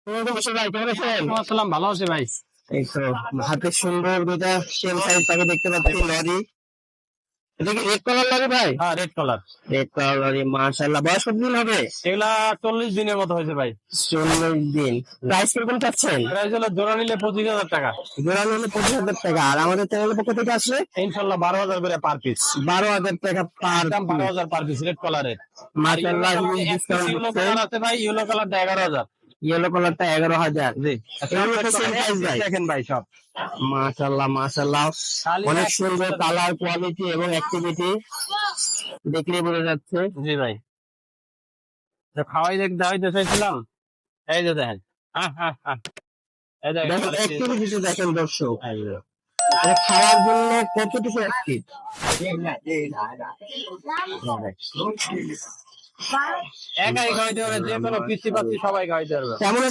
ভাই কেমন আছেন? আসসালাম, ভালো আছি ভাই। এই তো হাতে সুন্দর দুটা সেম সাইজ পাখি দেখতে পাচ্ছি লরি। এটা কি রেড কালার লরি ভাই? হ্যাঁ, red colour. Red colour lorry মাশাআল্লাহ। বয়স কতদিন হবে? এগুলা 40 দিনের মতো হয়েছে ভাই। 40 দিন। প্রাইস কিরকম চাচ্ছেন? প্রাইস হলো জোড়া নিলে 25,000 টাকা। জোড়া হলে 25,000 টাকা। আর আমাদের চ্যানেলের পক্ষ থেকে আসলে ইনশাল্লাহ 12,000 করে পার পিস। 12,000 টাকা পার একদম পিস। 12,000 পার পিস রেড কালারের। আর মাশাআল্লাহ ডিসকাউন্ট ইয়েলো দিচ্ছে। কালার আছে ভাই, ইয়েলো কালারটা 11,000। ইয়েলো কালারটা 11,000। জি, এগুলো তো সেম প্রাইস ভাই। দেখেন ভাই সব। মাশাআল্লাহ মাশাআল্লাহ, অনেক সুন্দর কালার কোয়ালিটি এবং অ্যাক্টিভিটি দেখলে বোঝা যাচ্ছে। জি ভাই, খাওয়াই দেখাইতে চাইছিলাম। এই যে দেখেন। হ্যাঁ হ্যাঁ হ্যাঁ, এই দেখেন। দেখেন অ্যাক্টিভিটি দেখেন দর্শক, মানে খাওয়ার জন্য কতটুকু অ্যাক্টিভ। একাই খাওয়াইতে পারবে, যে কোনো পিসি পাচ্ছি সবাই খাওয়াইতে পারবে। তেমন একটা